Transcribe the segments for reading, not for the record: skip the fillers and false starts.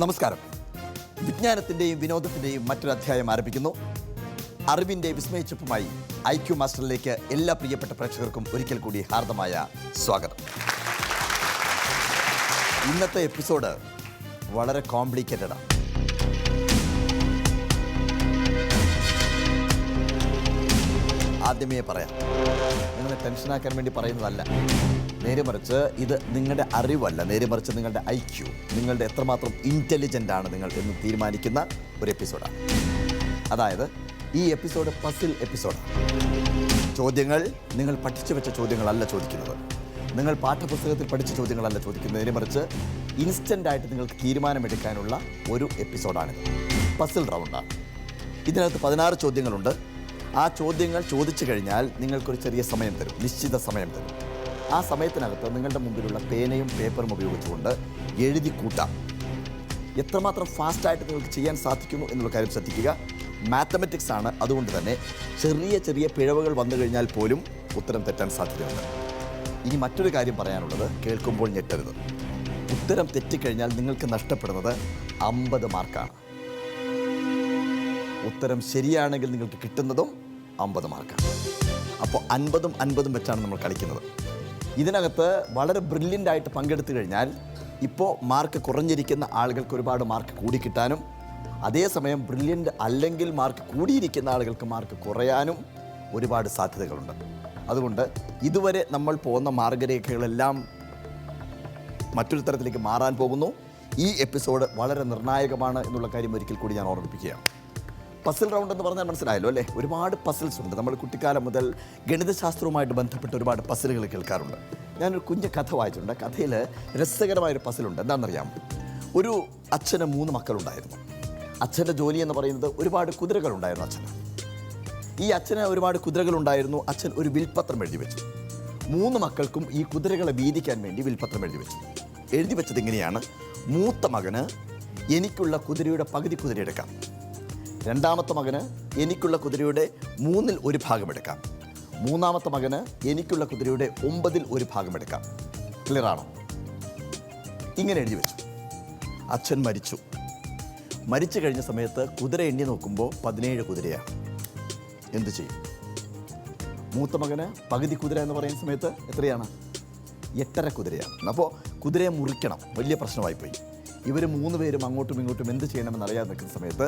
നമസ്കാരം. വിജ്ഞാനത്തിൻ്റെയും വിനോദത്തിൻ്റെയും മറ്റൊരു അധ്യായം ആരംഭിക്കുന്നു. അറിവിൻ്റെ വിസ്മയിച്ചപ്പുമായി IQ മാസ്റ്ററിലേക്ക് എല്ലാ പ്രിയപ്പെട്ട പ്രേക്ഷകർക്കും ഒരിക്കൽ കൂടി ഹാർദമായ സ്വാഗതം. ഇന്നത്തെ എപ്പിസോഡ് വളരെ കോംപ്ലിക്കേറ്റഡാണ്. ആദ്യമേ പറയാം, നിങ്ങളെ ടെൻഷനാക്കാൻ വേണ്ടി പറയുന്നതല്ല. നേരെ മറിച്ച് ഇത് നിങ്ങളുടെ അറിവല്ല, നേരെ മറിച്ച് നിങ്ങളുടെ IQ, നിങ്ങളുടെ എത്രമാത്രം ഇൻ്റലിജൻ്റ് ആണ് നിങ്ങൾ എന്ന് തീരുമാനിക്കുന്ന ഒരു എപ്പിസോഡാണ്. അതായത് ഈ എപ്പിസോഡ് പസിൽ എപ്പിസോഡാണ്. ചോദ്യങ്ങൾ നിങ്ങൾ പഠിച്ചു വെച്ച ചോദ്യങ്ങളല്ല ചോദിക്കുന്നത്, നിങ്ങൾ പാഠപുസ്തകത്തിൽ പഠിച്ച ചോദ്യങ്ങളല്ല ചോദിക്കുന്നത്, നേരെ മറിച്ച് ഇൻസ്റ്റൻ്റായിട്ട് നിങ്ങൾക്ക് തീരുമാനമെടുക്കാനുള്ള ഒരു എപ്പിസോഡാണിത്. പസിൽ റൗണ്ടാണ്. ഇതിനകത്ത് 16 ചോദ്യങ്ങളുണ്ട്. ആ ചോദ്യങ്ങൾ ചോദിച്ചു കഴിഞ്ഞാൽ നിങ്ങൾക്കൊരു ചെറിയ സമയം തരും, നിശ്ചിത സമയം തരും. ആ സമയത്തിനകത്ത് നിങ്ങളുടെ മുമ്പിലുള്ള പേനയും പേപ്പറും ഉപയോഗിച്ചുകൊണ്ട് എഴുതി കൂട്ടാം. എത്രമാത്രം ഫാസ്റ്റായിട്ട് നിങ്ങൾക്ക് ചെയ്യാൻ സാധിക്കുന്നു എന്നുള്ള കാര്യം ശ്രദ്ധിക്കുക. മാത്തമെറ്റിക്സ് ആണ്, അതുകൊണ്ട് തന്നെ ചെറിയ ചെറിയ പിഴവുകൾ വന്നു കഴിഞ്ഞാൽ പോലും ഉത്തരം തെറ്റാൻ സാധ്യതയുണ്ട്. ഇനി മറ്റൊരു കാര്യം പറയാനുള്ളത്, കേൾക്കുമ്പോൾ ഞെട്ടരുത്. ഉത്തരം തെറ്റിക്കഴിഞ്ഞാൽ നിങ്ങൾക്ക് നഷ്ടപ്പെടുന്നത് 50 മാർക്കാണ്. ഉത്തരം ശരിയാണെങ്കിൽ നിങ്ങൾക്ക് കിട്ടുന്നതും 50 മാർക്കാണ്. അപ്പോൾ 50ഉം 50ഉം വെച്ചാണ് നമ്മൾ കളിക്കുന്നത്. ഇതിനകത്ത് വളരെ ബ്രില്യൻ്റ് ആയിട്ട് പങ്കെടുത്തു കഴിഞ്ഞാൽ ഇപ്പോൾ മാർക്ക് കുറഞ്ഞിരിക്കുന്ന ആളുകൾക്ക് ഒരുപാട് മാർക്ക് കൂടിക്കിട്ടാനും, അതേസമയം ബ്രില്യൻ്റ് അല്ലെങ്കിൽ മാർക്ക് കൂടിയിരിക്കുന്ന ആളുകൾക്ക് മാർക്ക് കുറയാനും ഒരുപാട് സാധ്യതകളുണ്ട്. അതുകൊണ്ട് ഇതുവരെ നമ്മൾ പോകുന്ന മാർഗരേഖകളെല്ലാം മറ്റൊരു തരത്തിലേക്ക് മാറാൻ പോകുന്നു. ഈ എപ്പിസോഡ് വളരെ നിർണായകമാണ് എന്നുള്ള കാര്യം ഒരിക്കൽ കൂടി ഞാൻ ഓർമ്മിപ്പിക്കുകയാണ്. പസിൽ റൗണ്ട് എന്ന് പറഞ്ഞാൽ മനസ്സിലായല്ലോ അല്ലേ? ഒരുപാട് പസിൽസ് ഉണ്ട്. നമ്മൾ കുട്ടിക്കാലം മുതൽ ഗണിതശാസ്ത്രവുമായിട്ട് ബന്ധപ്പെട്ട് ഒരുപാട് പസിലുകൾ കേൾക്കാറുണ്ട്. ഞാനൊരു കുഞ്ഞ് കഥ വായിച്ചിട്ടുണ്ട്. കഥയിൽ രസകരമായൊരു പസിലുണ്ട്. എന്താണെന്നറിയാം? ഒരു അച്ഛന് 3 മക്കളുണ്ടായിരുന്നു. അച്ഛൻ്റെ ജോലി എന്ന് പറയുന്നത് ഒരുപാട് കുതിരകളുണ്ടായിരുന്നു അച്ഛന്. ഈ അച്ഛന് ഒരുപാട് കുതിരകളുണ്ടായിരുന്നു. അച്ഛൻ ഒരു വിൽപ്പത്രം എഴുതി വെച്ചു. 3 മക്കൾക്കും ഈ കുതിരകളെ വീതിക്കാൻ വേണ്ടി വിൽപ്പത്രം എഴുതി വെച്ചു. എഴുതി വെച്ചത് ഇങ്ങനെയാണ്: മൂത്ത മകന് എനിക്കുള്ള കുതിരയുടെ പകുതി കുതിര എടുക്കാം, രണ്ടാമത്തെ മകന് എനിക്കുള്ള കുതിരയുടെ 1/3 ഒരു ഭാഗം എടുക്കാം, മൂന്നാമത്തെ മകന് എനിക്കുള്ള കുതിരയുടെ 9/1 ഒരു ഭാഗം എടുക്കാം. ക്ലിയർ ആണോ? ഇങ്ങനെ എഴുതി വെച്ചു. അച്ഛൻ മരിച്ചു. മരിച്ചു കഴിഞ്ഞ സമയത്ത് കുതിര എണ്ണി നോക്കുമ്പോൾ 17 കുതിരയാണ്. എന്തു ചെയ്യും? മൂത്ത മകന് പകുതി കുതിര എന്ന് പറയുന്ന സമയത്ത് എത്രയാണ്? 8.5 കുതിരയാണ്. അപ്പോൾ കുതിരയെ മുറിക്കണം. വലിയ പ്രശ്നമായിപ്പോയി. ഇവർ 3 പേരും അങ്ങോട്ടും ഇങ്ങോട്ടും എന്ത് ചെയ്യണമെന്ന് അറിയാതെ നിൽക്കുന്ന സമയത്ത്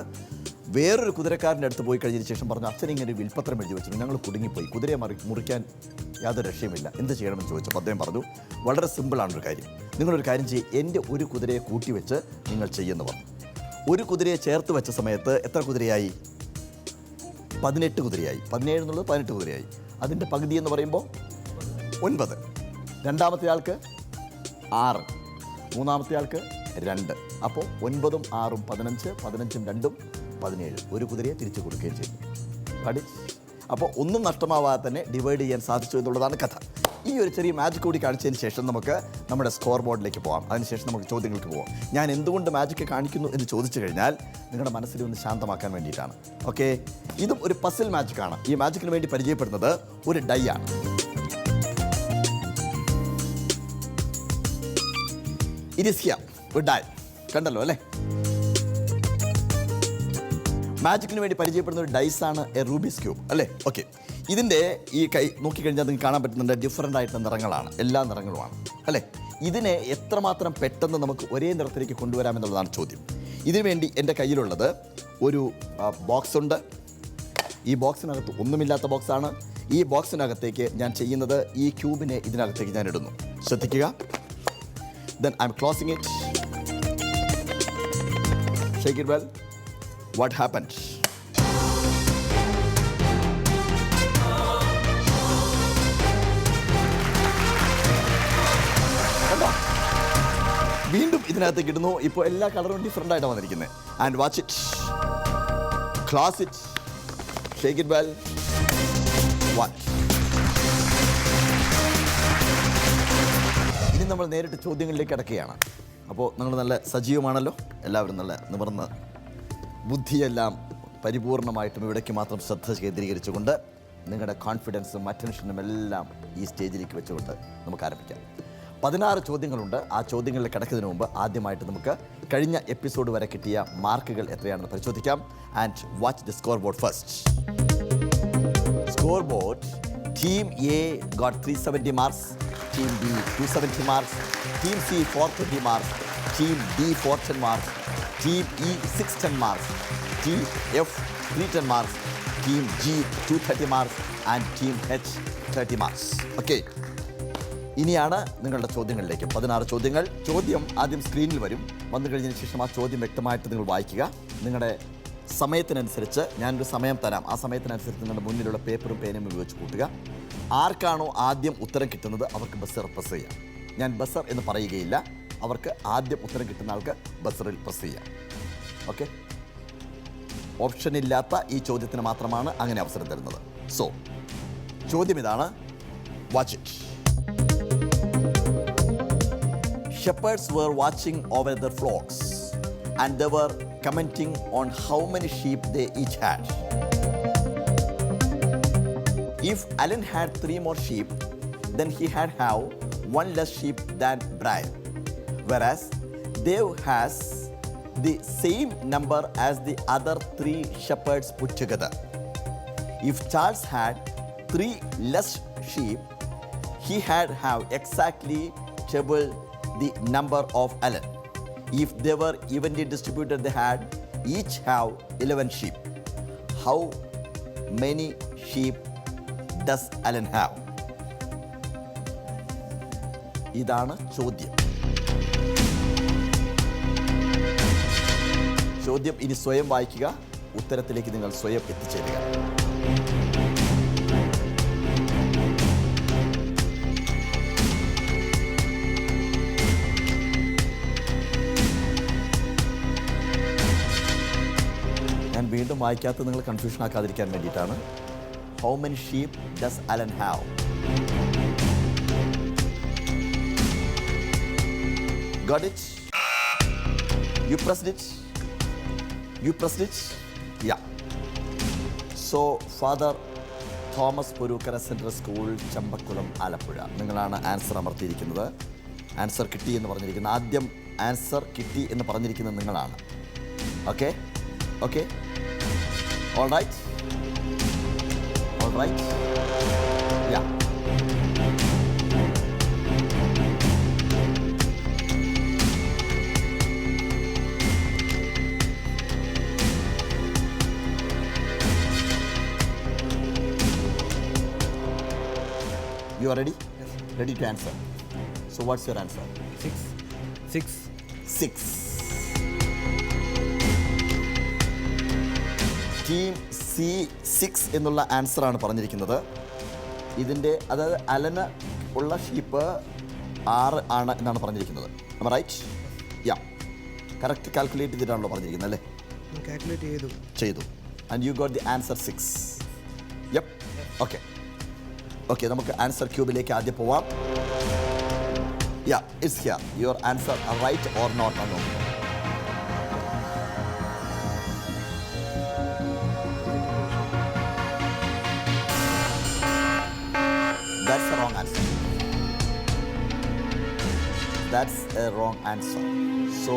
വേറൊരു കുതിരക്കാരൻ്റെ അടുത്ത് പോയി കഴിഞ്ഞതിന് ശേഷം പറഞ്ഞു, അച്ഛൻ ഇങ്ങനെ ഒരു വിൽപ്പത്രം എഴുതി വെച്ചു, ഞങ്ങൾ കുടുങ്ങിപ്പോയി, കുതിരയെ മുറിക്കാൻ യാതൊരു രക്ഷയുമില്ല, എന്ത് ചെയ്യണമെന്ന് ചോദിച്ചപ്പോൾ അദ്ദേഹം പറഞ്ഞു, വളരെ സിമ്പിളാണൊരു കാര്യം, നിങ്ങളൊരു കാര്യം ചെയ്യും, എൻ്റെ ഒരു കുതിരയെ കൂട്ടി വെച്ച് നിങ്ങൾ ചെയ്യുന്നു പറഞ്ഞു. ഒരു കുതിരയെ ചേർത്ത് വെച്ച സമയത്ത് എത്ര കുതിരയായി? 18 കുതിരയായി. 17 എന്നുള്ളത് 18 കുതിരയായി. അതിൻ്റെ പകുതി എന്ന് പറയുമ്പോൾ 9. രണ്ടാമത്തെ ആൾക്ക് 6, മൂന്നാമത്തെ ആൾക്ക് 2. അപ്പോൾ 9ഉം 6ഉം 15, 15ഉം 2ഉം 17. ഒരു കുതിരയെ തിരിച്ചു കൊടുക്കുകയും ചെയ്തു. അപ്പോൾ ഒന്നും നഷ്ടമാവാതെ തന്നെ ഡിവൈഡ് ചെയ്യാൻ സാധിച്ചു എന്നുള്ളതാണ് കഥ. ഈ ഒരു ചെറിയ മാജിക് കൂടി കാണിച്ചതിന് ശേഷം നമുക്ക് നമ്മുടെ സ്കോർ ബോർഡിലേക്ക് പോകാം. അതിനുശേഷം നമുക്ക് ചോദ്യങ്ങൾക്ക് പോകാം. ഞാൻ എന്തുകൊണ്ട് മാജിക് കാണിക്കുന്നു എന്ന് ചോദിച്ചു കഴിഞ്ഞാൽ നിങ്ങളുടെ മനസ്സിൽ ഒന്ന് ശാന്തമാക്കാൻ വേണ്ടിയിട്ടാണ്. ഓക്കെ, ഇതും ഒരു പസിൽ മാജിക്കാണ്. ഈ മാജിക്കിന് വേണ്ടി പരിചയപ്പെടുന്നത് ഒരു ഡൈ ആണ്. ഇറ്റ് ഈസ് ഹിയർ, ഒരു ഡൈ. കണ്ടല്ലോ അല്ലേ? മാജിക്കിന് വേണ്ടി പരിചയപ്പെടുന്ന ഒരു ഡൈസാണ് എ റൂബിക്സ് ക്യൂബ് അല്ലേ? ഓക്കെ, ഇതിൻ്റെ ഈ കൈ നോക്കിക്കഴിഞ്ഞാൽ നിങ്ങൾക്ക് കാണാൻ പറ്റുന്നുണ്ട് ഡിഫറൻ്റ് ആയിട്ടുള്ള നിറങ്ങളാണ്, എല്ലാ നിറങ്ങളുമാണ് അല്ലേ? ഇതിനെ എത്രമാത്രം പെട്ടെന്ന് നമുക്ക് ഒരേ നിറത്തിലേക്ക് കൊണ്ടുവരാമെന്നുള്ളതാണ് ചോദ്യം. ഇതിനു വേണ്ടി എൻ്റെ കയ്യിലുള്ളത് ഒരു ബോക്സ് ഉണ്ട്. ഈ ബോക്സിനകത്ത് ഒന്നുമില്ലാത്ത ബോക്സാണ്. ഈ ബോക്സിനകത്തേക്ക് ഞാൻ ചെയ്യുന്നത്, ഈ ക്യൂബിനെ ഇതിനകത്തേക്ക് ഞാൻ ഇടുന്നു. ശ്രദ്ധിക്കുക. Then I'm closing it. Shake it well. What happened? കണ്ടോ? വീണ്ടും ഇതിനകത്തേക്ക് ഇടുന്നു. ഇപ്പോൾ എല്ലാ കളറും ഡിഫറൻ്റ് ആയിട്ടാണ് വന്നിരിക്കുന്നത്. And watch it, close it, shake it well. Watch. ഇനി നമ്മൾ നേരിട്ട് ചോദ്യങ്ങളിലേക്ക് കിടക്കുകയാണ്. അപ്പോൾ നിങ്ങൾ നല്ല സജീവമാണല്ലോ, എല്ലാവരും നല്ല നിവർന്ന് ബുദ്ധിയെല്ലാം പരിപൂർണമായിട്ടും ഇവിടേക്ക് മാത്രം ശ്രദ്ധ കേന്ദ്രീകരിച്ചുകൊണ്ട് നിങ്ങളുടെ കോൺഫിഡൻസും അറ്റൻഷനും എല്ലാം ഈ സ്റ്റേജിലേക്ക് വെച്ചുകൊണ്ട് നമുക്ക് ആരംഭിക്കാം. 16 ചോദ്യങ്ങളുണ്ട്. ആ ചോദ്യങ്ങളിൽ കിടക്കുന്നതിന് മുമ്പ് ആദ്യമായിട്ട് നമുക്ക് കഴിഞ്ഞ എപ്പിസോഡ് വരെ കിട്ടിയ മാർക്കുകൾ എത്രയാണെന്ന് പരിശോധിക്കാം. And watch the score board first. Score board: team A got 370 marks, team B 270 marks, team C 420 marks, team D 410 marks, team E 610 marks, team F 310 marks, team G 230 marks and team H 30 marks. Okay, ഇനിയാണ് നിങ്ങളുടെ ചോദ്യങ്ങളിലേക്ക്. 16 ചോദ്യങ്ങൾ. ചോദ്യം ആദ്യം സ്ക്രീനിൽ വരും. വന്നു കഴിഞ്ഞതിന് ശേഷം ആ ചോദ്യം വ്യക്തമായിട്ട് നിങ്ങൾ വായിക്കുക. നിങ്ങളുടെ സമയത്തിനനുസരിച്ച് ഞാനൊരു സമയം തരാം. ആ സമയത്തിനനുസരിച്ച് നിങ്ങളുടെ മുന്നിലുള്ള പേപ്പറും പേനയും ഉപയോഗിച്ച് കൂട്ടുക. ആർക്കാണോ ആദ്യം ഉത്തരം കിട്ടുന്നത് അവർക്ക് ബസർ പ്രസ് ചെയ്യാം. ഞാൻ ബസർ എന്ന് പറയുകയില്ല. അവർക്ക് ആദ്യം ഉത്തരം കിട്ടുന്ന ആൾക്ക് ബസറിൽ പ്രസ് ചെയ്യാം. ഓക്കെ, ഓപ്ഷൻ ഇല്ലാത്ത ഈ ചോദ്യത്തിന് മാത്രമാണ് അങ്ങനെ അവസരം തരുന്നത്. സോ ചോദ്യം ഇതാണ്. Watch it. Shepherds were watching over their flocks and they were commenting on how many sheep they each had. If Alan had 3 more sheep, then he had have 1 less sheep than Brian, whereas Dave has the same number as the other 3 shepherds put together. If Charles had 3 less sheep, he had have exactly double the number of Alan. If they were evenly distributed, they had each have 11 sheep. How many sheep does Alan have? ഇതാണ് ചോദ്യം. ചോദ്യം ഇനി സ്വയം വായിക്കുക. ഉത്തരത്തിലേക്ക് നിങ്ങൾ സ്വയം എത്തിച്ചേരുക. ഞാൻ വീണ്ടും വായിക്കാത്ത നിങ്ങൾ കൺഫ്യൂഷൻ ആക്കാതിരിക്കാൻ വേണ്ടിയിട്ടാണ്. How many sheep does Alan have? Got it? You pressed it? You pressed it? Yeah. So, Father Thomas Purukkara central school, Champakulam, Alappuzha. നിങ്ങളാണ് ആൻസർ അമർത്തിയിരിക്കുന്നത്. ആൻസർ കിട്ടി എന്ന് പറഞ്ഞിരിക്കുന്നത്, ആദ്യം ആൻസർ കിട്ടി എന്ന് പറഞ്ഞിരിക്കുന്നത് നിങ്ങളാണ്. Okay okay, all right? All right? Yeah. You are ready? Yes. Ready to answer. So what's your answer? 6. Team C 6 എന്നുള്ള ആൻസറാണ് പറഞ്ഞിരിക്കുന്നത്. ഇതിൻ്റെ അതായത് അലന് ഉള്ള ഷീപ്പ് 6 ആണ് എന്നാണ് പറഞ്ഞിരിക്കുന്നത്. റൈറ്റ്? യാ, കറക്റ്റ് കാൽക്കുലേറ്റ് ചെയ്തിട്ടാണല്ലോ പറഞ്ഞിരിക്കുന്നത് അല്ലേ? കാൽക്കുലേറ്റ് ചെയ്തു. And you got the answer 6. Yup. Okay okay, നമുക്ക് ആൻസർ ക്യൂബിലേക്ക് ആദ്യം പോവാം. Yeah, it's here. Your answer right or not ആണ് നോക്കുന്നത്. That's a wrong answer. That's a wrong answer. So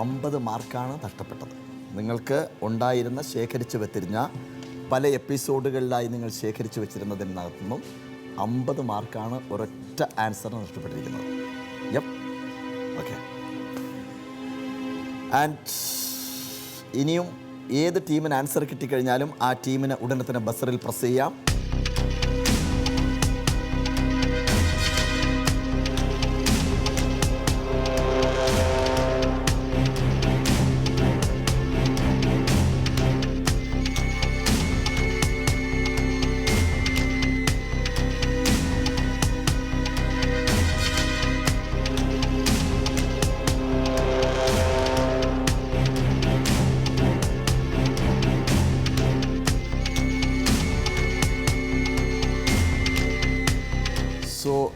50 മാർക്കാണ് നഷ്ടപ്പെട്ടത്. നിങ്ങൾക്ക് ഉണ്ടായിരുന്ന ശേഖരിച്ച് വെച്ചിരുന്ന പല എപ്പിസോഡുകളിലായി നിങ്ങൾ ശേഖരിച്ച് വെച്ചിരുന്നതിനകത്തു നിന്നും 50 മാർക്കാണ് ഒരൊറ്റ ആൻസറിന് നഷ്ടപ്പെട്ടിരിക്കുന്നത്. യപ്പ്. ഓക്കെ. ആൻഡ് ഇനിയും ഏത് ടീമിന് ആൻസർ കിട്ടിക്കഴിഞ്ഞാലും ആ ടീമിന് ഉടനെ തന്നെ ബസറിൽ പ്രസ് ചെയ്യാം.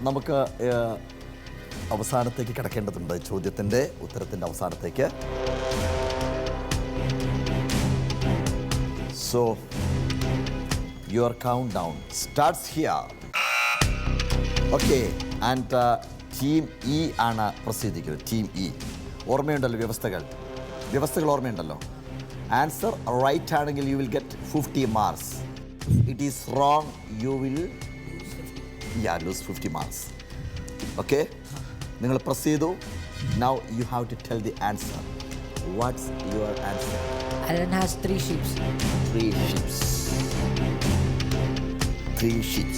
നമുക്ക് അവസാനത്തേക്ക് കിടക്കേണ്ടതുണ്ട്. ചോദ്യത്തിൻ്റെ ഉത്തരത്തിൻ്റെ അവസാനത്തേക്ക്. So your countdown starts here. Okay, and team E ആണ് പ്രസിദ്ധിക്കുന്നത്. ടീം ഇ ഓർമ്മയുണ്ടല്ലോ വ്യവസ്ഥകൾ ഓർമ്മയുണ്ടല്ലോ. ആൻസർ റൈറ്റ് ആണെങ്കിൽ you will get 50 marks. It is wrong you will lose 50 marks. Okay, നിങ്ങൾ പ്രസ് ചെയ്തു. Now you have to tell the answer. What's your answer? Alan has 3 sheep. 3 sheep. 3 sheep.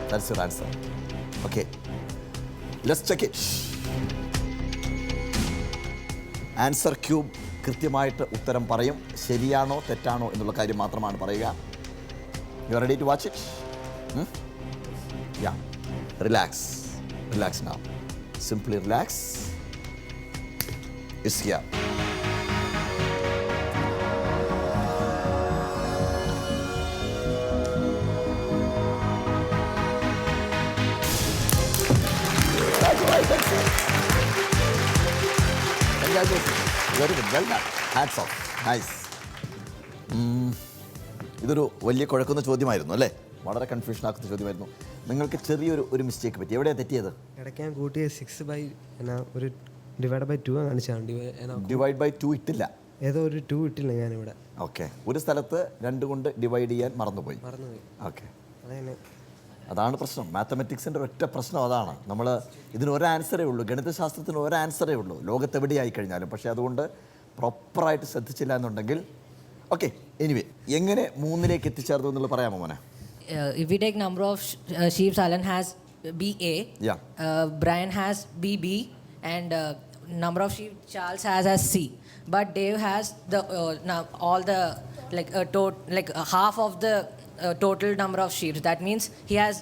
That's your answer. Okay, let's check it. Answer cube കൃത്യമായിട്ട് ഉത്തരം പറയും. ശരിയാണോ തെറ്റാണോ എന്നുള്ള കാര്യം മാത്രമാണ് പറയുക. You are ready to watch it? Yeah, relax now. Simply relax. It's here. Very good, well done. Hats off. Nice. ഇതൊരു വലിയ കുഴക്കുന്ന ചോദ്യമായിരുന്നു അല്ലേ? വളരെ കൺഫ്യൂഷൻ ആക്കുന്ന ചോദ്യമായിരുന്നു. നിങ്ങൾക്ക് ചെറിയൊരു മിസ്റ്റേക്ക് പറ്റി. എവിടെയാണ് തെറ്റിയത്? ഇടയ്ക്ക് ഞാൻ കൂട്ടിയ 6/ഒരു /2 കാണിച്ചാണ്. ഡിവൈഡ് ബൈ 2 ഇട്ടില്ല. ഏതോ ഒരു 2 ഇട്ടില്ല ഞാനിവിടെ. ഓക്കെ, ഒരു സ്ഥലത്ത് 2 കൊണ്ട് ഡിവൈഡ് ചെയ്യാൻ മറന്നുപോയി. ഓക്കെ, അതാണ് പ്രശ്നം. മാത്തമെറ്റിക്സിൻ്റെ ഒറ്റ പ്രശ്നം അതാണ്. നമ്മൾ ഇതിന് ഒരു ആൻസറേ ഉള്ളൂ. ഗണിതശാസ്ത്രത്തിന് ഒരു ആൻസറേ ഉള്ളൂ ലോകത്തെവിടെയായി കഴിഞ്ഞാലും. പക്ഷേ അതുകൊണ്ട് പ്രോപ്പറായിട്ട് ശ്രദ്ധിച്ചില്ല എന്നുണ്ടെങ്കിൽ ഓക്കെ. എനിവേ, എങ്ങനെ 3ലേക്ക് എത്തിച്ചേർന്നു എന്നുള്ളത് പറയാമോ മോനെ? If we take number of sheep, Alan has BA. Yeah. Brian has BB, and number of sheep Charles has as C. But Dave has the all the half of the total number of sheep. That means he has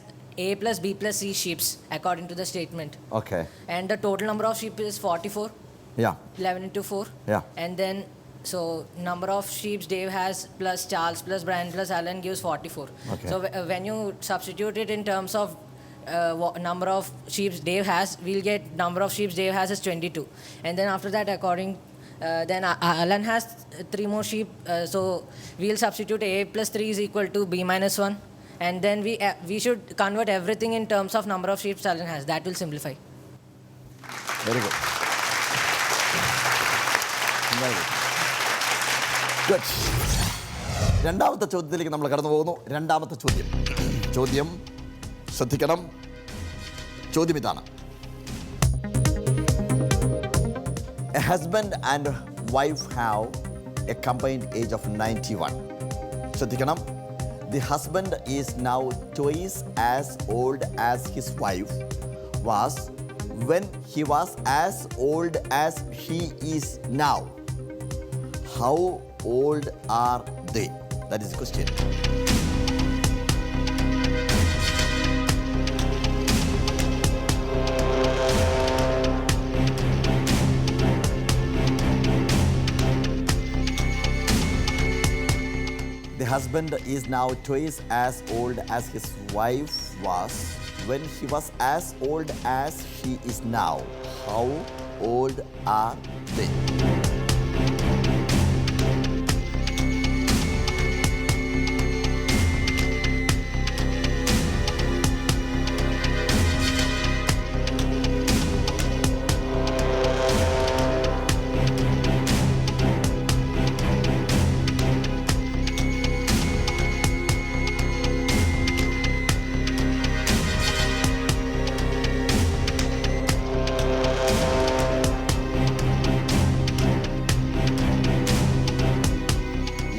A plus B plus C sheep according to the statement. Okay. And the total number of sheep is 44. Yeah. 11 into 4. Yeah. And then so number of sheep Dave has plus Charles plus Brian plus Alan gives 44. Okay. So when you substitute it in terms of number of sheep Dave has, we'll get number of sheep Dave has is 22. And then after that, according then Alan has 3 more sheep. So we'll substitute A plus 3 is equal to B minus 1. And then we should convert everything in terms of number of sheep Alan has. That will simplify. Very good. Very good. Good. രണ്ടാമത്തെ ചോദ്യത്തിലേക്ക് നമ്മൾ കടന്നു പോകുന്നു. രണ്ടാമത്തെ ചോദ്യം ശ്രദ്ധിക്കണം. ചോദ്യം ഇതാണ്. A husband and wife have a combined age of 91. ശ്രദ്ധിക്കണം. The husband is now twice as old as his wife was when he was as old as he is now. How old are they? That is the question. The husband is now twice as old as his wife was when he was as old as she is now. How old are they?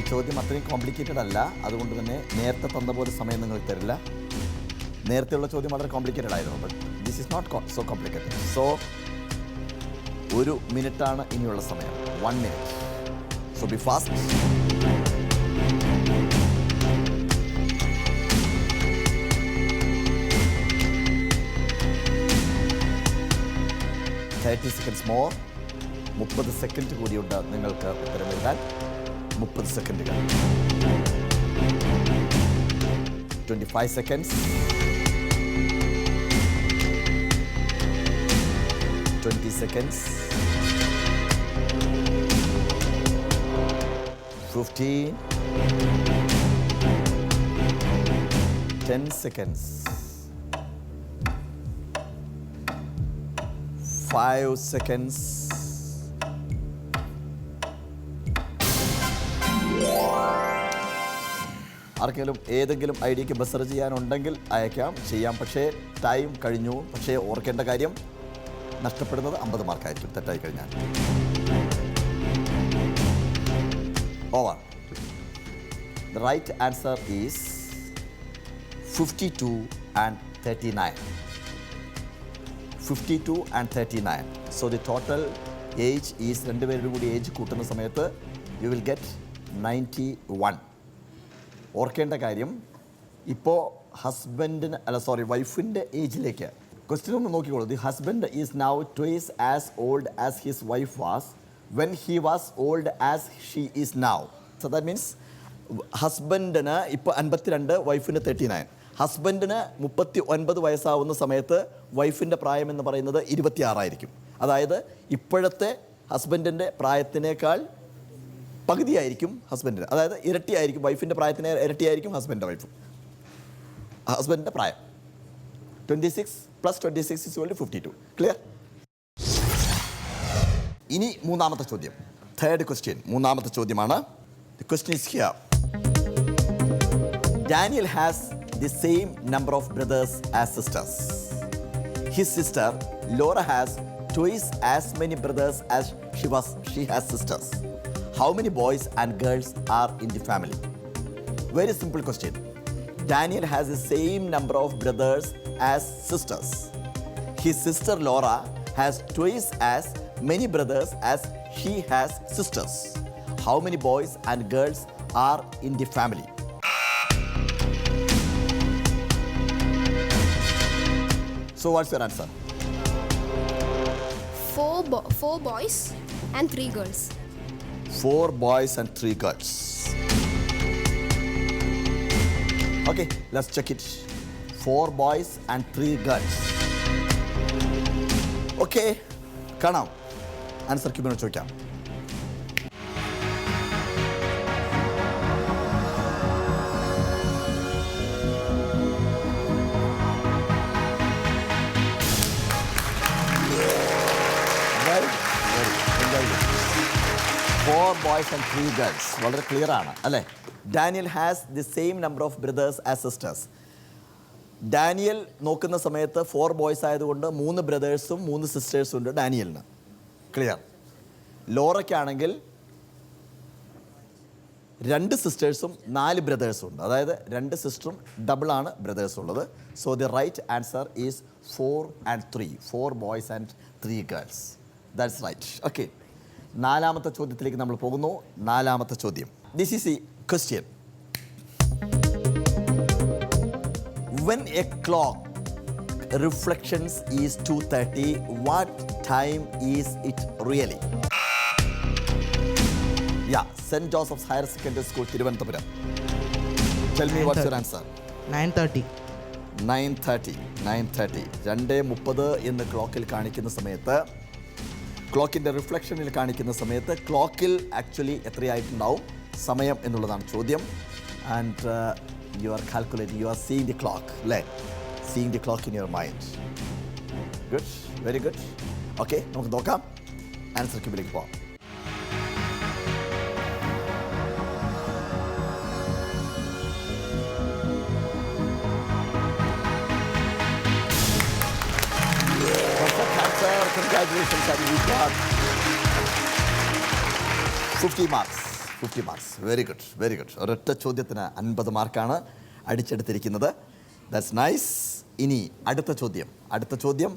ചോദ്യം അത്രയും complicated അല്ല. അതുകൊണ്ട് തന്നെ നേരത്തെ തന്ന പോലെ സമയം നിങ്ങൾക്ക് തരില്ല. നേരത്തെയുള്ള ചോദ്യം വളരെ കോംപ്ലിക്കേറ്റഡ് ആയിരുന്നു. But this is not so complicated. So 1 മിനിറ്റാണ് ഇനിയുള്ള സമയം. 1 minute. So be fast. seconds more. 30 second കൂടിയുണ്ട് നിങ്ങൾക്ക് ഉത്തരം എഴുതാൻ. 30 സെക്കൻഡുകൾ. 25 seconds. 20 seconds. 15, 10 seconds, 5 seconds, 'ആർക്കെങ്കിലും ഏതെങ്കിലും ഐഡിയക്ക് ബസർ ചെയ്യാനുണ്ടെങ്കിൽ ചെയ്യാം. പക്ഷേ ടൈം കഴിഞ്ഞു. പക്ഷേ ഓർക്കേണ്ട കാര്യം, നഷ്ടപ്പെടുന്നത് 50 മാർക്കായിരിക്കും തെറ്റായി കഴിഞ്ഞാൽ. Over. The right answer is 52 and 39. 52 and 39. So the total age is, രണ്ടുപേരുടെ കൂടി ഏജ് കൂട്ടുന്ന സമയത്ത് you will get 91. ഓർക്കേണ്ട കാര്യം, ഇപ്പോൾ വൈഫിൻ്റെ ഏജിലേക്ക് ക്വസ്റ്റ്യൻ ഒന്ന് നോക്കിക്കോളൂ. The husband is now twice as old as his wife was when he was old as she is now. So that means ഹസ്ബൻഡിന് ഇപ്പോൾ 52, വൈഫിന് 39. ഹസ്ബൻഡിന് 39 വയസ്സാവുന്ന സമയത്ത് വൈഫിൻ്റെ പ്രായം എന്ന് പറയുന്നത് 26 ആയിരിക്കും. അതായത് ഇപ്പോഴത്തെ ഹസ്ബൻഡിൻ്റെ പ്രായത്തിനേക്കാൾ പകുതിയായിരിക്കും ഹസ്ബൻഡിന്, അതായത് ഇരട്ടിയായിരിക്കും. വൈഫിൻ്റെ പ്രായത്തിന് ഇരട്ടിയായിരിക്കും ഹസ്ബൻഡിൻ്റെ പ്രായം. 26 + 26 = 52. ക്ലിയർ? ഇനി മൂന്നാമത്തെ ചോദ്യം, തേർഡ് ക്വസ്റ്റ്യൻ. മൂന്നാമത്തെ ചോദ്യമാണ്. The question is here. Daniel has the same number of brothers as sisters. His sister Laura has twice as many brothers as she has sisters. How many boys and girls are in the family? Very simple question. Daniel has the same number of brothers as sisters. His sister Laura has twice as many brothers as she has sisters. How many boys and girls are in the family? So what's your answer? Four boys and 3 girls. 4 boys and 3 girls. Okay, let's check it. 4 boys and 3 girls. Okay, കാണാം. Answer ക്യൂബിനോട് ചോദിക്കാം. Four boys and 3 girls. വളരെ clear ആണ് അല്ലേ? Daniel has the same number of brothers as sisters. Daniel നോക്കുന്ന സമയത്ത് 4 boys ആയതുകൊണ്ട് 3 ബ്രദേഴ്സും 3 സിസ്റ്റേഴ്സും ഉണ്ട് ഡാനിയലിന്. Clear? ലോറയ്ക്കാണെങ്കിൽ 2 സിസ്റ്റേഴ്സും 4 ബ്രദേഴ്സും ഉണ്ട്. അതായത് 2 സിസ്റ്ററും ഡബിളാണ് ബ്രദേഴ്സ് ഉള്ളത്. So the right answer is 4 and 3. 4 boys and 3 girls. That's right. Okay, നാലാമത്തെ ചോദ്യത്തിലേക്ക് നമ്മൾ പോകുന്നു. നാലാമത്തെ ചോദ്യം. This is a question. When a clock reflections is 2:30, what time is it really? Yeah, St. Joseph's Higher Secondary School, Thiruvananthapuram. Tell me what's your answer. 9:30. 9:30. 2:30 എന്ന് ക്ലോക്കിൽ കാണിക്കുന്ന സമയത്ത്, ക്ലോക്കിൻ്റെ റിഫ്ലക്ഷനിൽ കാണിക്കുന്ന സമയത്ത് ക്ലോക്കിൽ ആക്ച്വലി എത്രയായിട്ടുണ്ടാവും സമയം എന്നുള്ളതാണ് ചോദ്യം. And you are calculating, you are seeing the clock, അല്ലേ? Seeing the clock in your mind. Good, very good. Okay, നമുക്ക് നോക്കാം. ആൻസർ ക്യൂബിലേക്ക് പോവാം. Congratulations, and you got 50 marks. 50 marks. Very good, very good. ഒരൊറ്റ ചോദ്യത്തിന് 50 മാർക്കാണ് അടിച്ചെടുത്തിരിക്കുന്നത്. That's nice. ഇനി അടുത്ത ചോദ്യം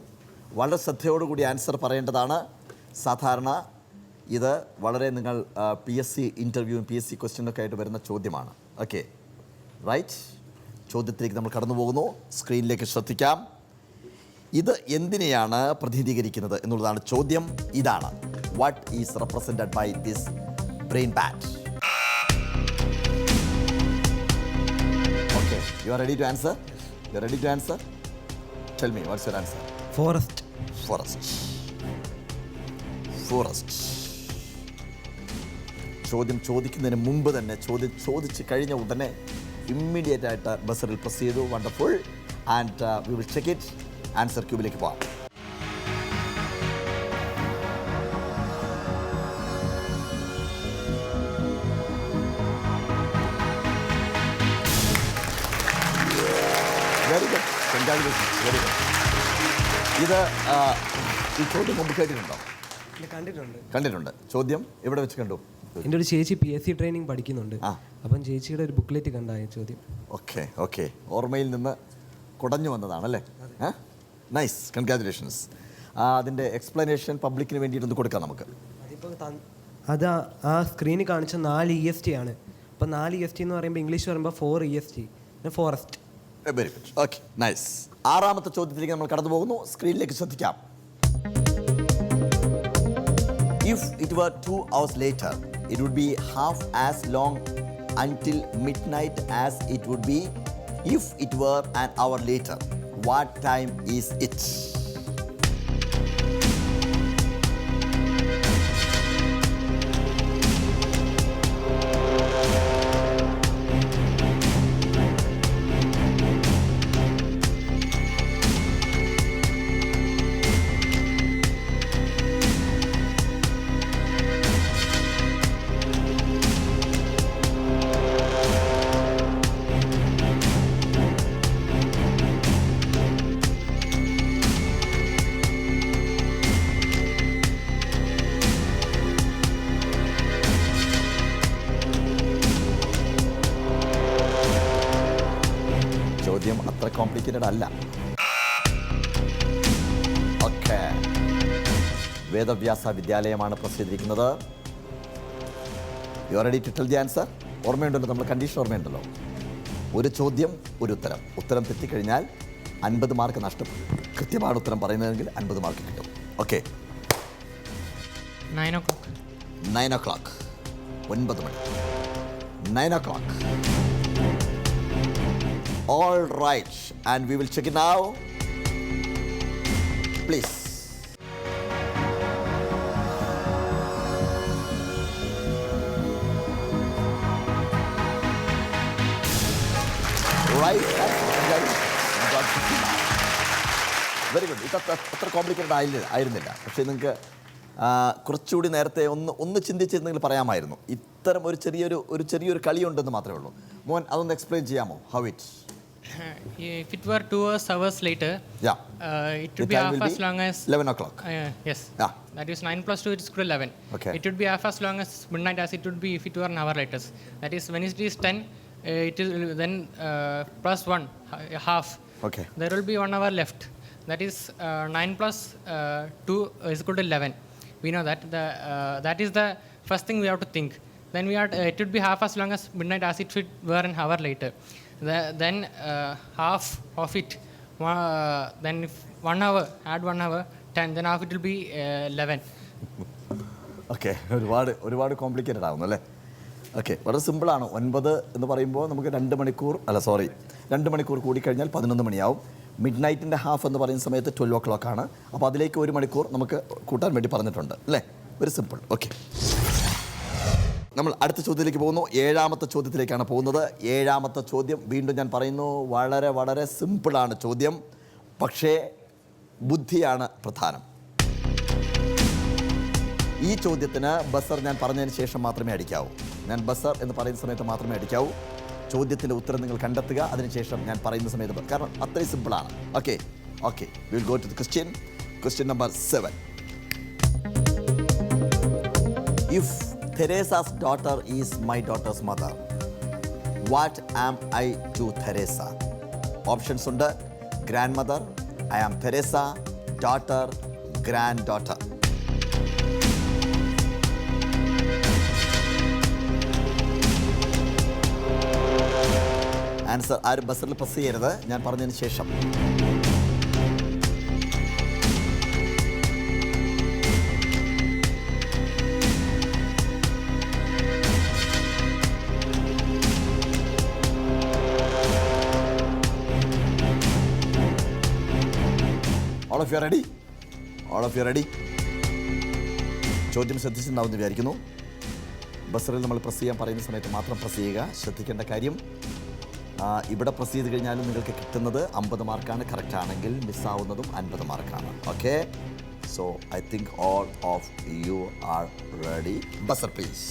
വളരെ ശ്രദ്ധയോടുകൂടി ആൻസർ പറയേണ്ടതാണ്. സാധാരണ ഇത് വളരെ നിങ്ങൾ PSC ഇൻ്റർവ്യൂവും PSC ക്വസ്റ്റ്യനൊക്കെ ആയിട്ട് വരുന്ന ചോദ്യമാണ്. Okay, right. ചോദ്യത്തിലേക്ക് നമ്മൾ കടന്നു പോകുന്നു. സ്ക്രീനിലേക്ക് ശ്രദ്ധിക്കാം. ഇത് എന്തിനെയാണ് പ്രതിനിധീകരിക്കുന്നത് എന്നുള്ളതാണ് ചോദ്യം. ഇതാണ്, what is represented by this brain bat? Okay, you are ready to answer? You are ready to answer? Tell me, what's your answer? Forest. ചോദ്യം ചോദിക്കുന്നതിന് മുമ്പ് തന്നെ ചോദിച്ച് കഴിഞ്ഞ ഉടനെ ഇമ്മീഡിയറ്റ് ആയിട്ട് ബസറിൽ പ്രസ് ചെയ്തു. Wonderful. And we will check it. Answer ക്യൂബിലേക്ക് പോകാം. Very good. Congratulations. Very good. ഇത് ഈ ചോദ്യം മുമ്പ് കേട്ടിട്ടുണ്ടോ? കണ്ടിട്ടുണ്ട്. ചോദ്യം എവിടെ വെച്ച് കണ്ടു? എൻ്റെ ഒരു ചേച്ചി PSC ട്രെയിനിങ് പഠിക്കുന്നുണ്ട്. അപ്പം ചേച്ചിയുടെ ഒരു ബുക്ക്ലെറ്റ് കണ്ടായ ചോദ്യം. ഓക്കെ. ഓർമ്മയിൽ നിന്ന് കുടഞ്ഞു വന്നതാണല്ലേ? നൈസ്. കൺഗ്രാജുലേഷൻസ്. അതിൻ്റെ എക്സ്പ്ലനേഷൻ പബ്ലിക്കിന് വേണ്ടിയിട്ടൊന്ന് കൊടുക്കാം നമുക്ക്. അത് ആ സ്ക്രീനിൽ കാണിച്ച 4 EST ആണ്. അപ്പം 4 EST എന്ന് പറയുമ്പോൾ ഇംഗ്ലീഷ് പറയുമ്പോൾ 4 EST, forest. Very good. Okay, nice. 6ാമത്തെ ചോദ്യത്തിലേക്ക് നമ്മൾ കടന്നു പോകുന്നു. സ്ക്രീനിലേക്ക് ശ്രദ്ധിക്കാം. If it were 2 hours later, it would be half as long until midnight as it would be if it were an hour later. What time is it? ചോദ്യം അത്ര complicated അല്ല. ഓക്കെ. വേദവ്യാസ വിദ്യാലയമാണ് പ്രസിദ്ധീകരിക്കുന്നത്. You are ready to tell the answer? ഓർമ്മയുണ്ടല്ലോ, നമ്മൾ condition ഓർമ്മയുണ്ടല്ലോ. ഒരു ചോദ്യം ഒരു ഉത്തരം. ഉത്തരം തെറ്റിക്കഴിഞ്ഞാൽ 50 മാർക്ക് നഷ്ടപ്പെടും. കൃത്യമാണ് ഉത്തരം പറയുന്നതെങ്കിൽ 50 മാർക്ക് കിട്ടും. Okay. 9 o'clock. 9 o'clock. 9 money. 9 o'clock. All right, and we will check it now. Please. Right. Very good. ഇത് അത്ര കോംപ്ലിക്കേറ്റഡ് ആയിരുന്നില്ല. പക്ഷേ നിങ്ങൾക്ക് കുറച്ചുകൂടി നേരത്തെ ഒന്ന് ചിന്തിച്ചിരുന്നെങ്കിൽ പറയാമായിരുന്നു. ഇത്തരം ഒരു ചെറിയൊരു കളിയുണ്ടെന്ന് മാത്രമേ ഉള്ളൂ. മോൻ, അതൊന്ന് എക്സ്പ്ലെയിൻ ചെയ്യാമോ? How it? If it were 2 hours later, it would be half as long as 11 o'clock. Yes. Yeah. That is 9 plus 2 is equal to 11. Okay. It would be half as long as midnight as it would be if it were an hour later. That is, when it is 10, it is then plus 1, half. Okay. There will be 1 hour left. That is 9 plus 2 is equal to 11. We know that. That is the first thing we have to think. Then it would be half as long as midnight as it were an hour later. Then half of it, then if 1 hour, add 1 hour, 10, then half it will be 11. Okay. ഒരുപാട് complicated ആവുന്നു അല്ലേ? Okay, വളരെ സിമ്പിളാണ്. 9 എന്ന് പറയുമ്പോൾ നമുക്ക് 2 മണിക്കൂർ കൂടിക്കഴിഞ്ഞാൽ 11 മണിയാവും. മിഡ് നൈറ്റിൻ്റെ ഹാഫ് എന്ന് പറയുന്ന സമയത്ത് 12 o'clock ആണ്. അപ്പോൾ അതിലേക്ക് 1 മണിക്കൂർ നമുക്ക് കൂട്ടാൻ വേണ്ടി പറഞ്ഞിട്ടുണ്ട് അല്ലേ? Very simple. ഓക്കെ, നമ്മൾ അടുത്ത ചോദ്യത്തിലേക്ക് പോകുന്നു. 7ാമത്തെ ചോദ്യത്തിലേക്കാണ് പോകുന്നത്. 7ാമത്തെ ചോദ്യം വീണ്ടും ഞാൻ പറയുന്നു, വളരെ സിമ്പിളാണ് ചോദ്യം. പക്ഷേ ബുദ്ധിയാണ് പ്രധാനം. ഈ ചോദ്യത്തിന് ബസർ ഞാൻ പറഞ്ഞതിന് ശേഷം മാത്രമേ അടിക്കാവൂ. ഞാൻ ബസർ എന്ന് പറയുന്ന സമയത്ത് മാത്രമേ അടിക്കാവൂ. ചോദ്യത്തിൻ്റെ ഉത്തരം നിങ്ങൾ കണ്ടെത്തുക, അതിനുശേഷം ഞാൻ പറയുന്ന സമയത്ത്, കാരണം അത്രയും സിമ്പിളാണ്. Okay, we will go to the question number 7. If Theresa's daughter is my daughter's mother, what am I to Theresa? Options ഉണ്ട്. Grandmother, I am Theresa, daughter, granddaughter. Answer ആരും ബസറിൽ പ്രസ് ചെയ്യരുത്, ഞാൻ പറഞ്ഞതിന് ശേഷം. All of you are ready? ചോദ്യം ശ്രദ്ധിച്ചിട്ടുണ്ടാവുമെന്ന് വിചാരിക്കുന്നു. ബസറിൽ നമ്മൾ press ചെയ്യാൻ പറയുന്ന സമയത്ത് മാത്രം പ്രസ് ചെയ്യുക. ശ്രദ്ധിക്കേണ്ട കാര്യം ഇവിടെ പ്രസ് ചെയ്ത് കഴിഞ്ഞാലും നിങ്ങൾക്ക് കിട്ടുന്നത് 50 മാർക്കാണ്. കറക്റ്റ് ആണെങ്കിൽ മിസ്സാവുന്നതും 50 മാർക്കാണ്. Okay, so I think all of you are ready. Buzzer please.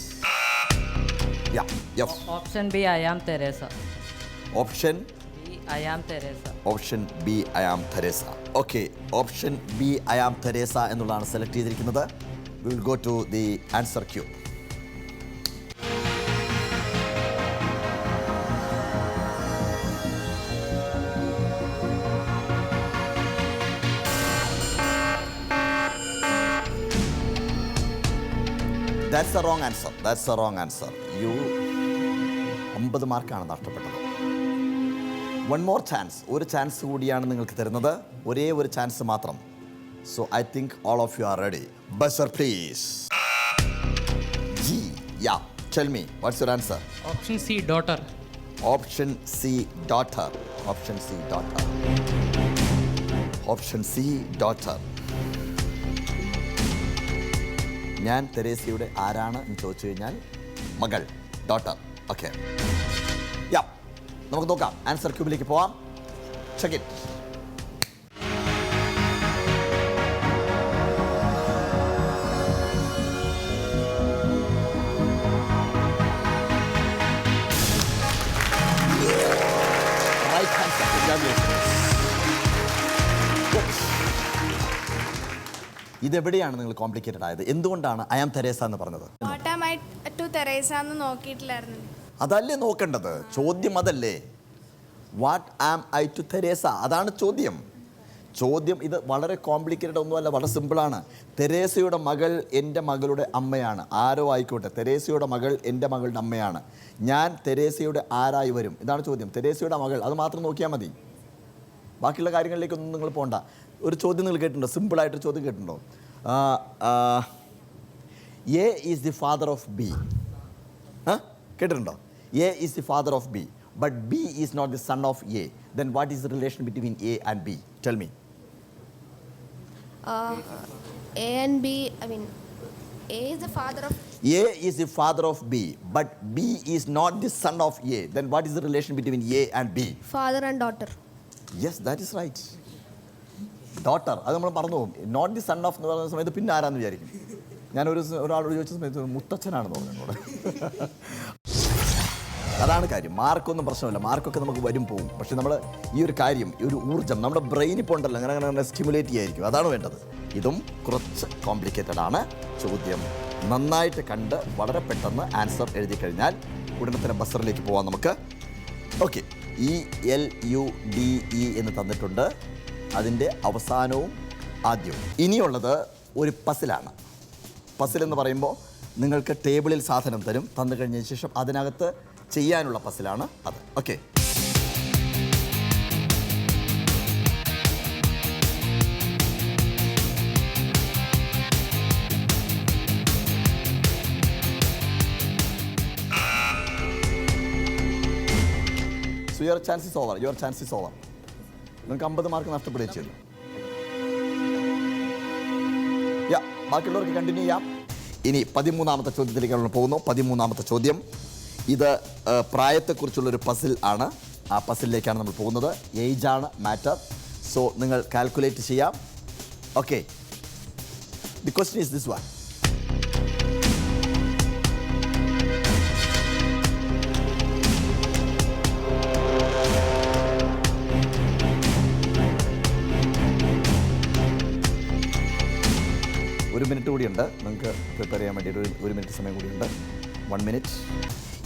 Option B, I am Teresa. Option B, I am Teresa. Option B I am Teresa. Okay, option B I am Teresa എന്നുള്ളതാണ് select ചെയ്തിരിക്കുന്നത്. We will go to the answer cube. That's the wrong answer. That's the wrong answer. You 50 മാർക്കാണ് നഷ്ടപ്പെട്ടത്. One more chance, ഒരു chance കൂടിയാണ് നിങ്ങൾക്ക് തരുന്നത്, ഒരേ ഒരു ചാൻസ് മാത്രം. So I think all of you are ready. Buzzer please. G, yeah, tell me what's your answer? Option C, daughter. Option C daughter. Option C daughter. Option C daughter. ഞാൻ തെരേസയുടെ ആരാണ് എന്ന് ചോദിച്ചു കഴിഞ്ഞാൽ മകൾ, ഡോട്ടർ. ഓക്കെ, യാ, നമുക്ക് നോക്കാം. Answer ക്യൂബിലേക്ക് പോവാം. Check it. Right answer. Congratulations. Good. ഇതെവിടെയാണ് നിങ്ങൾ കോംപ്ലിക്കേറ്റഡ് ആയത്? എന്തുകൊണ്ടാണ് ഐ ആം തെരേസ എന്ന് പറഞ്ഞത്? What am I to Teresa എന്ന് നോക്കിയിട്ടില്ലായിരുന്നു. അതല്ലേ നോക്കേണ്ടത്, ചോദ്യം അതല്ലേ. What am I to Teresa, അതാണ് ചോദ്യം. ചോദ്യം ഇത് വളരെ കോംപ്ലിക്കേറ്റഡ് ഒന്നുമല്ല, വളരെ സിമ്പിളാണ്. തെരേസയുടെ മകൾ എൻ്റെ മകളുടെ അമ്മയാണ്. ആരോ ആയിക്കോട്ടെ, തെരേസയുടെ മകൾ എൻ്റെ മകളുടെ അമ്മയാണ്. ഞാൻ തെരേസയുടെ ആരായി വരും, ഇതാണ് ചോദ്യം. തെരേസയുടെ മകൾ, അത് മാത്രം നോക്കിയാൽ മതി. ബാക്കിയുള്ള കാര്യങ്ങളിലേക്കൊന്നും നിങ്ങൾ പോകണ്ട. ഒരു ചോദ്യം നിങ്ങൾ കേട്ടിട്ടുണ്ടോ? സിമ്പിളായിട്ടൊരു ചോദ്യം കേട്ടിട്ടുണ്ടോ? A is the father of B. കേട്ടിട്ടുണ്ടോ? A is the father of B, but B is not the son of A. Then what is the relation between A and B? Tell me. A and B, I mean, A is the father of. A is the father of B, but B is not the son of A. Then what is the relation between A and B? Father and daughter. Yes, that is right. Daughter, അത് നമ്മൾ മറന്നു പോകും. Not the son of എന്ന് പറയുന്ന സമയത്ത് പിന്നെ ആരാന്ന് വിചാരിക്കും. ഒരാളോട് ചോദിച്ച സമയത്ത് മുത്തച്ഛനാണെന്ന് പറഞ്ഞു. അതാണ് കാര്യം. മാർക്കൊന്നും പ്രശ്നമില്ല, മാർക്കൊക്കെ നമുക്ക് വരും പോകും. പക്ഷെ നമ്മൾ ഈ ഒരു കാര്യം, ഈ ഒരു ഊർജ്ജം നമ്മുടെ ബ്രെയിനിൽ ഇപ്പോൾ ഉണ്ടല്ലോ, അങ്ങനെ സ്റ്റിമുലേറ്റ് ചെയ്യായിരിക്കും, അതാണ് വേണ്ടത്. ഇതും കുറച്ച് കോംപ്ലിക്കേറ്റഡ് ആണ്. ചോദ്യം നന്നായിട്ട് കണ്ട് വളരെ ആൻസർ എഴുതി കഴിഞ്ഞാൽ ഉടനെ തന്നെ ബസറിലേക്ക് പോവാം നമുക്ക്. ഓക്കെ, ELUDE എന്ന് തന്നിട്ടുണ്ട്. അതിൻ്റെ അവസാനവും ആദ്യവും. ഇനിയുള്ളത് ഒരു പസിലാണ്. പസിൽ എന്ന് പറയുമ്പോൾ നിങ്ങൾക്ക് ടേബിളിൽ സാധനം തരും, തന്നു കഴിഞ്ഞതിന് ശേഷം അതിനകത്ത് ചെയ്യാനുള്ള പസിലാണ് അത്. Okay, so your chance is over. നിങ്ങൾക്ക് 50 മാർക്ക് നഷ്ടപ്പെടുകയും ചെയ്തു. ബാക്കിയുള്ളവർക്ക് കണ്ടിന്യൂ ചെയ്യാം. ഇനി 13ാമത്തെ ചോദ്യത്തിലേക്ക് നമ്മൾ പോകുന്നു. 13ാമത്തെ ചോദ്യം, ഇത് പ്രായത്തെക്കുറിച്ചുള്ളൊരു പസിൽ ആണ്. ആ പസിലിലേക്കാണ് നമ്മൾ പോകുന്നത്. ഏജാണ് മാറ്റർ. സോ നിങ്ങൾ കാൽക്കുലേറ്റ് ചെയ്യാം. Okay, the question is this one. ഒരു മിനിറ്റ് കൂടിയുണ്ട് നിങ്ങൾക്ക് പ്രിപ്പയർ ചെയ്യാൻ വേണ്ടിയിട്ട്. ഒരു മിനിറ്റ് സമയം കൂടിയുണ്ട്. 1 മിനിറ്റ്.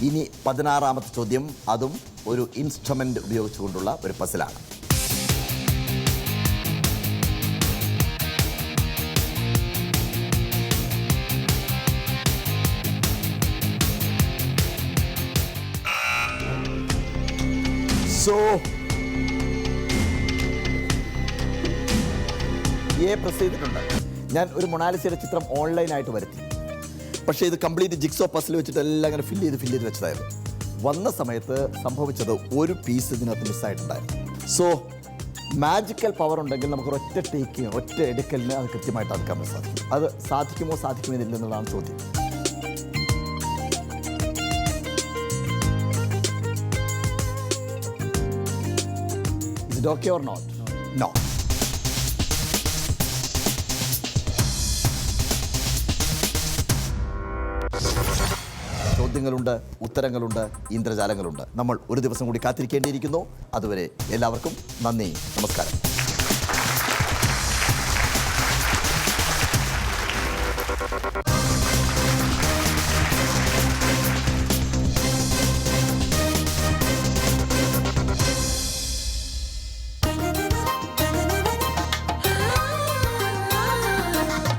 ഇനി 16ാമത്തെ ചോദ്യം, അതും ഒരു ഇൻസ്ട്രുമെൻ്റ് ഉപയോഗിച്ചുകൊണ്ടുള്ള ഒരു പസിലാണ്. സോ പ്രസ് ചെയ്തിട്ടുണ്ട്. ഞാൻ ഒരു മൊണാലിസയുടെ ചിത്രം ഓൺലൈനായിട്ട് വരുത്തി. പക്ഷേ ഇത് കംപ്ലീറ്റ് ജിക്സോ പസിൽ വെച്ചിട്ട് എല്ലാം അങ്ങനെ ഫില്ല് ചെയ്ത് വെച്ചതായിരുന്നു. വന്ന സമയത്ത് സംഭവിച്ചത് ഒരു പീസ് ഇതിനകത്ത് മിസ്സായിട്ടുണ്ടായിരുന്നു. സോ മാജിക്കൽ പവർ ഉണ്ടെങ്കിൽ നമുക്ക് ഒറ്റ ടേക്കിങ്, ഒറ്റ എടുക്കലിന് അത് കൃത്യമായിട്ട് അടുക്കാൻ സാധിക്കും. അത് സാധിക്കുമോ സാധിക്കുമെന്നില്ല എന്നുള്ളതാണ് ചോദ്യം. It okay or not? No. ചോദ്യങ്ങളുണ്ട്, ഉത്തരങ്ങളുണ്ട്, ഇന്ദ്രജാലങ്ങളുണ്ട്. നമ്മൾ ഒരു ദിവസം കൂടി കാത്തിരിക്കേണ്ടിയിരിക്കുന്നു. അതുവരെ എല്ലാവർക്കും നന്ദി, നമസ്കാരം.